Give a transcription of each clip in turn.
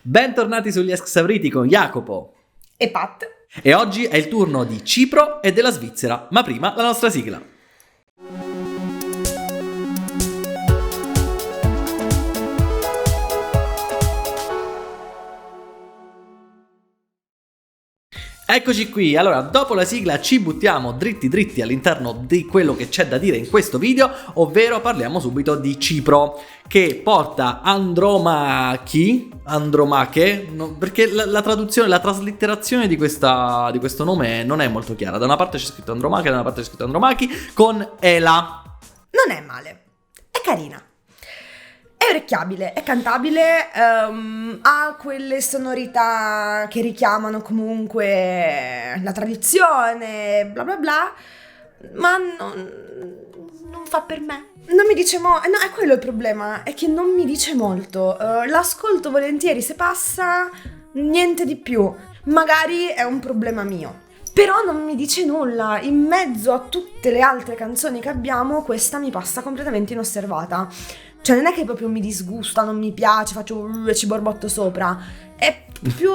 Bentornati sugli Exavriti con Jacopo e Pat. E oggi è il turno di Cipro e della Svizzera, ma prima la nostra sigla. Eccoci qui, allora dopo la sigla ci buttiamo dritti all'interno di quello che c'è da dire in questo video, ovvero parliamo subito di Cipro, che porta Andromache, perché la traduzione, la traslitterazione di questo nome non è molto chiara. Da una parte c'è scritto Andromache, da una parte c'è scritto Andromachi, con Ela. Non è male, è carina. È orecchiabile, è cantabile, ha quelle sonorità che richiamano comunque la tradizione, bla bla bla, ma non fa per me. Non mi dice no, è quello il problema, è che non mi dice molto. L'ascolto volentieri se passa, niente di più. Magari è un problema mio. Però non mi dice nulla, in mezzo a tutte le altre canzoni che abbiamo, questa mi passa completamente inosservata. Cioè non è che proprio mi disgusta, non mi piace, faccio e ci borbotto sopra. È più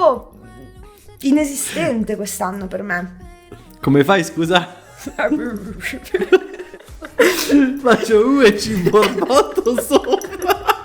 inesistente quest'anno per me. Come fai, scusa? Faccio e ci borbotto sopra.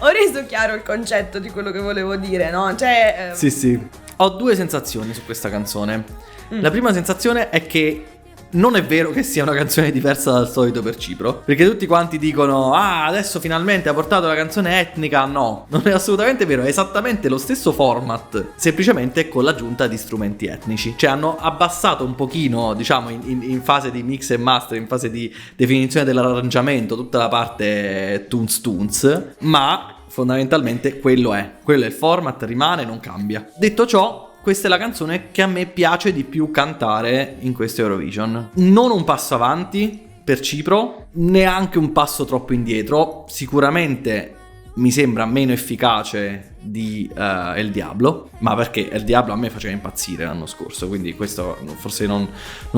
Ho reso chiaro il concetto di quello che volevo dire, no? Cioè... Sì. Ho due sensazioni su questa canzone. La prima sensazione è che non è vero che sia una canzone diversa dal solito per Cipro, perché tutti quanti dicono adesso finalmente ha portato la canzone etnica. No, non è assolutamente vero, è esattamente lo stesso format, semplicemente con l'aggiunta di strumenti etnici. Cioè hanno abbassato un pochino, diciamo, in fase di mix e master, in fase di definizione dell'arrangiamento, tutta la parte tunes, ma fondamentalmente quello è il format, rimane, non cambia. Detto ciò, questa è la canzone che a me piace di più cantare in questo Eurovision. Non un passo avanti per Cipro, neanche un passo troppo indietro. Sicuramente mi sembra meno efficace di El Diablo, ma perché El Diablo a me faceva impazzire l'anno scorso, quindi questo forse non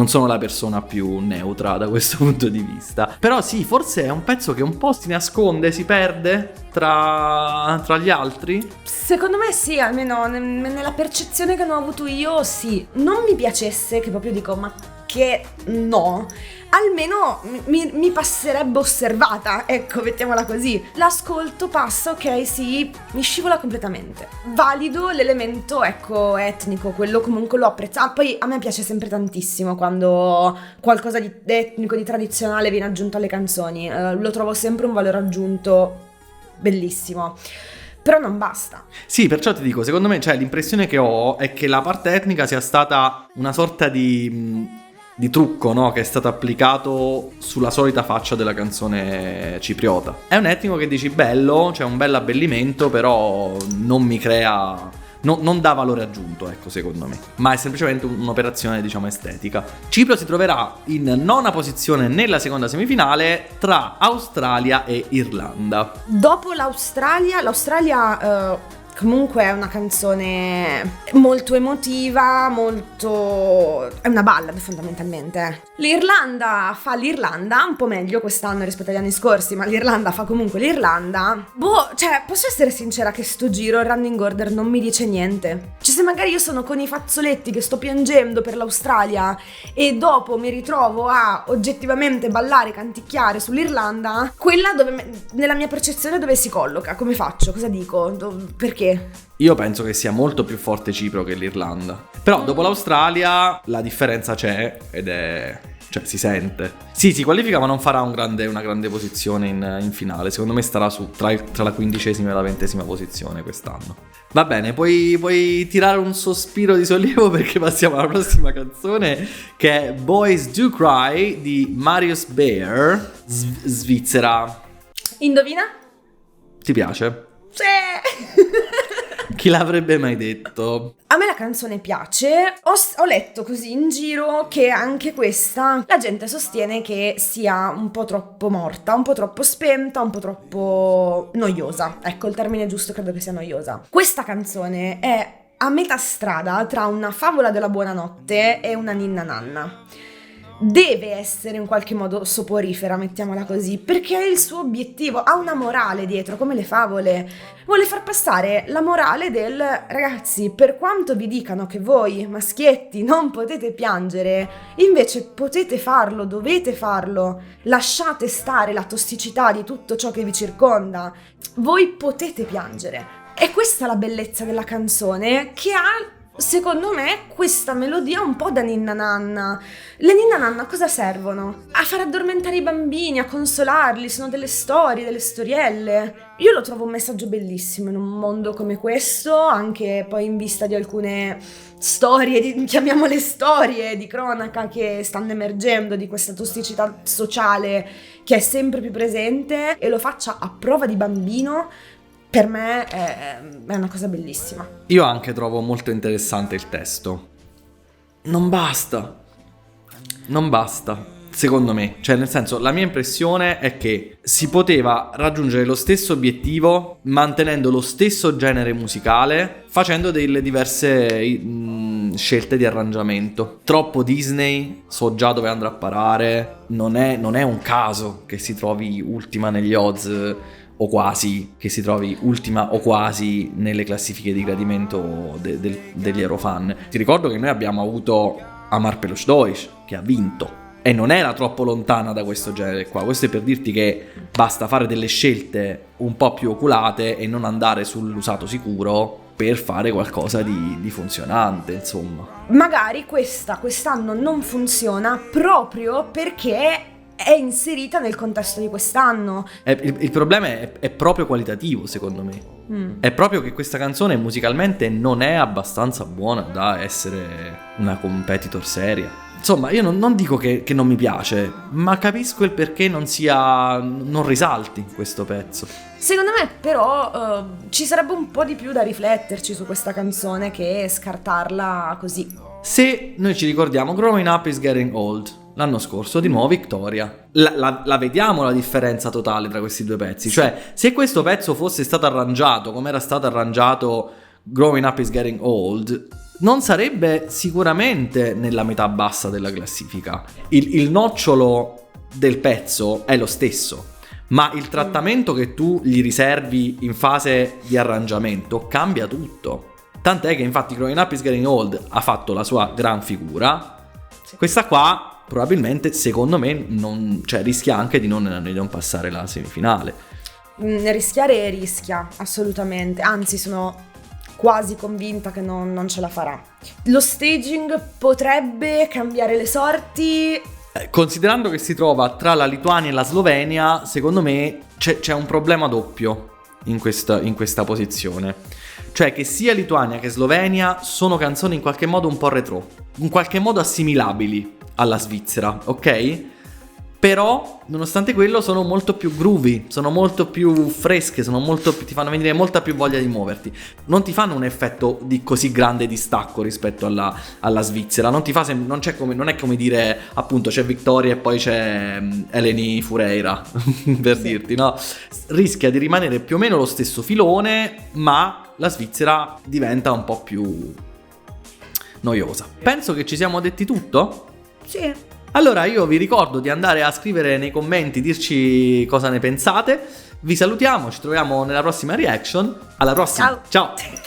sono la persona più neutra da questo punto di vista. Però sì, forse è un pezzo che un po' si nasconde, si perde tra gli altri. Secondo me sì, almeno nella percezione che ne ho avuto io, sì. Non mi piacesse, che proprio dico, ma che no, almeno mi passerebbe osservata, ecco, mettiamola così. L'ascolto passa, ok, sì, mi scivola completamente. Valido l'elemento, ecco, etnico, quello comunque l'ho apprezzato. Poi a me piace sempre tantissimo quando qualcosa di etnico, di tradizionale viene aggiunto alle canzoni. Lo trovo sempre un valore aggiunto bellissimo. Però non basta. Sì, perciò ti dico, secondo me, cioè, l'impressione che ho è che la parte etnica sia stata una sorta di trucco, no? Che è stato applicato sulla solita faccia della canzone cipriota. È un etnico che dici bello, c'è un bel abbellimento, però non mi crea... non dà valore aggiunto, ecco, secondo me. Ma è semplicemente un'operazione, diciamo, estetica. Cipro si troverà in nona posizione nella seconda semifinale tra Australia e Irlanda. Dopo l'Australia comunque è una canzone molto emotiva, è una ballad fondamentalmente. L'Irlanda fa l'Irlanda, un po' meglio quest'anno rispetto agli anni scorsi, ma l'Irlanda fa comunque l'Irlanda. Cioè, posso essere sincera che sto giro il running order non mi dice niente. Cioè, se magari io sono con i fazzoletti che sto piangendo per l'Australia e dopo mi ritrovo a oggettivamente ballare, canticchiare sull'Irlanda, quella nella mia percezione dove si colloca? Come faccio? Cosa dico? Perché? Io penso che sia molto più forte Cipro che l'Irlanda. Però dopo l'Australia la differenza c'è ed è... cioè si sente. Sì, si qualifica ma non farà una grande posizione in finale. Secondo me starà tra la 15ª e la 20ª posizione quest'anno. Va bene, puoi tirare un sospiro di sollievo perché passiamo alla prossima canzone, che è Boys Do Cry di Marius Bear, Svizzera. Indovina? Ti piace? Sì! Chi l'avrebbe mai detto? A me la canzone piace, ho letto così in giro che anche questa la gente sostiene che sia un po' troppo morta, un po' troppo spenta, un po' troppo noiosa. Ecco, il termine giusto credo che sia noiosa. Questa canzone è a metà strada tra una favola della buonanotte e una ninna nanna. deve essere in qualche modo soporifera, mettiamola così, perché è il suo obiettivo, ha una morale dietro, come le favole. Vuole far passare la morale del ragazzi, per quanto vi dicano che voi maschietti non potete piangere, invece potete farlo, dovete farlo, lasciate stare la tossicità di tutto ciò che vi circonda, voi potete piangere. E questa è la bellezza della canzone, che ha, secondo me, questa melodia un po' da ninna nanna. Le ninna nanna a cosa servono? A far addormentare i bambini, a consolarli, sono delle storie, delle storielle. Io lo trovo un messaggio bellissimo in un mondo come questo, anche poi in vista di alcune storie, chiamiamole storie di cronaca che stanno emergendo, di questa tossicità sociale che è sempre più presente, e lo faccia a prova di bambino. Per me è una cosa bellissima. Io anche trovo molto interessante il testo. Non basta, secondo me. Cioè, nel senso, la mia impressione è che si poteva raggiungere lo stesso obiettivo mantenendo lo stesso genere musicale, facendo delle diverse scelte di arrangiamento. Troppo Disney, so già dove andrà a parare. Non è un caso che si trovi ultima negli odds, o quasi, che si trovi ultima o quasi nelle classifiche di gradimento degli Eurofan. Ti ricordo che noi abbiamo avuto Amar Peluche Deutsch, che ha vinto, e non era troppo lontana da questo genere qua. Questo è per dirti che basta fare delle scelte un po' più oculate e non andare sull'usato sicuro per fare qualcosa di funzionante, insomma. Magari quest'anno non funziona proprio perché è inserita nel contesto di quest'anno. Il problema è proprio qualitativo, secondo me. È proprio che questa canzone musicalmente non è abbastanza buona da essere una competitor seria. Insomma, io non dico che non mi piace, ma capisco il perché non risalti questo pezzo. Secondo me però ci sarebbe un po' di più da rifletterci su questa canzone che scartarla così. Se noi ci ricordiamo, Growing Up is Getting Old, l'anno scorso di nuovo Victoria. La vediamo la differenza totale tra questi due pezzi. Cioè, se questo pezzo fosse stato arrangiato come era stato arrangiato Growing Up is Getting Old, non sarebbe sicuramente nella metà bassa della classifica. Il nocciolo del pezzo è lo stesso, ma il trattamento che tu gli riservi in fase di arrangiamento cambia tutto. Tant'è che infatti Growing Up is Getting Old ha fatto la sua gran figura. Questa qua probabilmente, secondo me, rischia anche di non passare la semifinale. Rischiare rischia, assolutamente. Anzi, sono quasi convinta che non ce la farà. Lo staging potrebbe cambiare le sorti. Considerando che si trova tra la Lituania e la Slovenia, secondo me c'è un problema doppio in questa posizione. Cioè che sia Lituania che Slovenia sono canzoni in qualche modo un po' retro, in qualche modo assimilabili alla Svizzera, ok? Però, nonostante quello, sono molto più groovy, sono molto più fresche, ti fanno venire molta più voglia di muoverti. Non ti fanno un effetto di così grande distacco rispetto alla Svizzera. Non è come dire, appunto, c'è Victoria e poi c'è Eleni Foureira, per dirti, no? Rischia di rimanere più o meno lo stesso filone, ma la Svizzera diventa un po' più noiosa. Penso che ci siamo detti tutto? Sì. Allora io vi ricordo di andare a scrivere nei commenti, dirci cosa ne pensate. Vi salutiamo, ci troviamo nella prossima reaction. Alla prossima. Ciao. Ciao.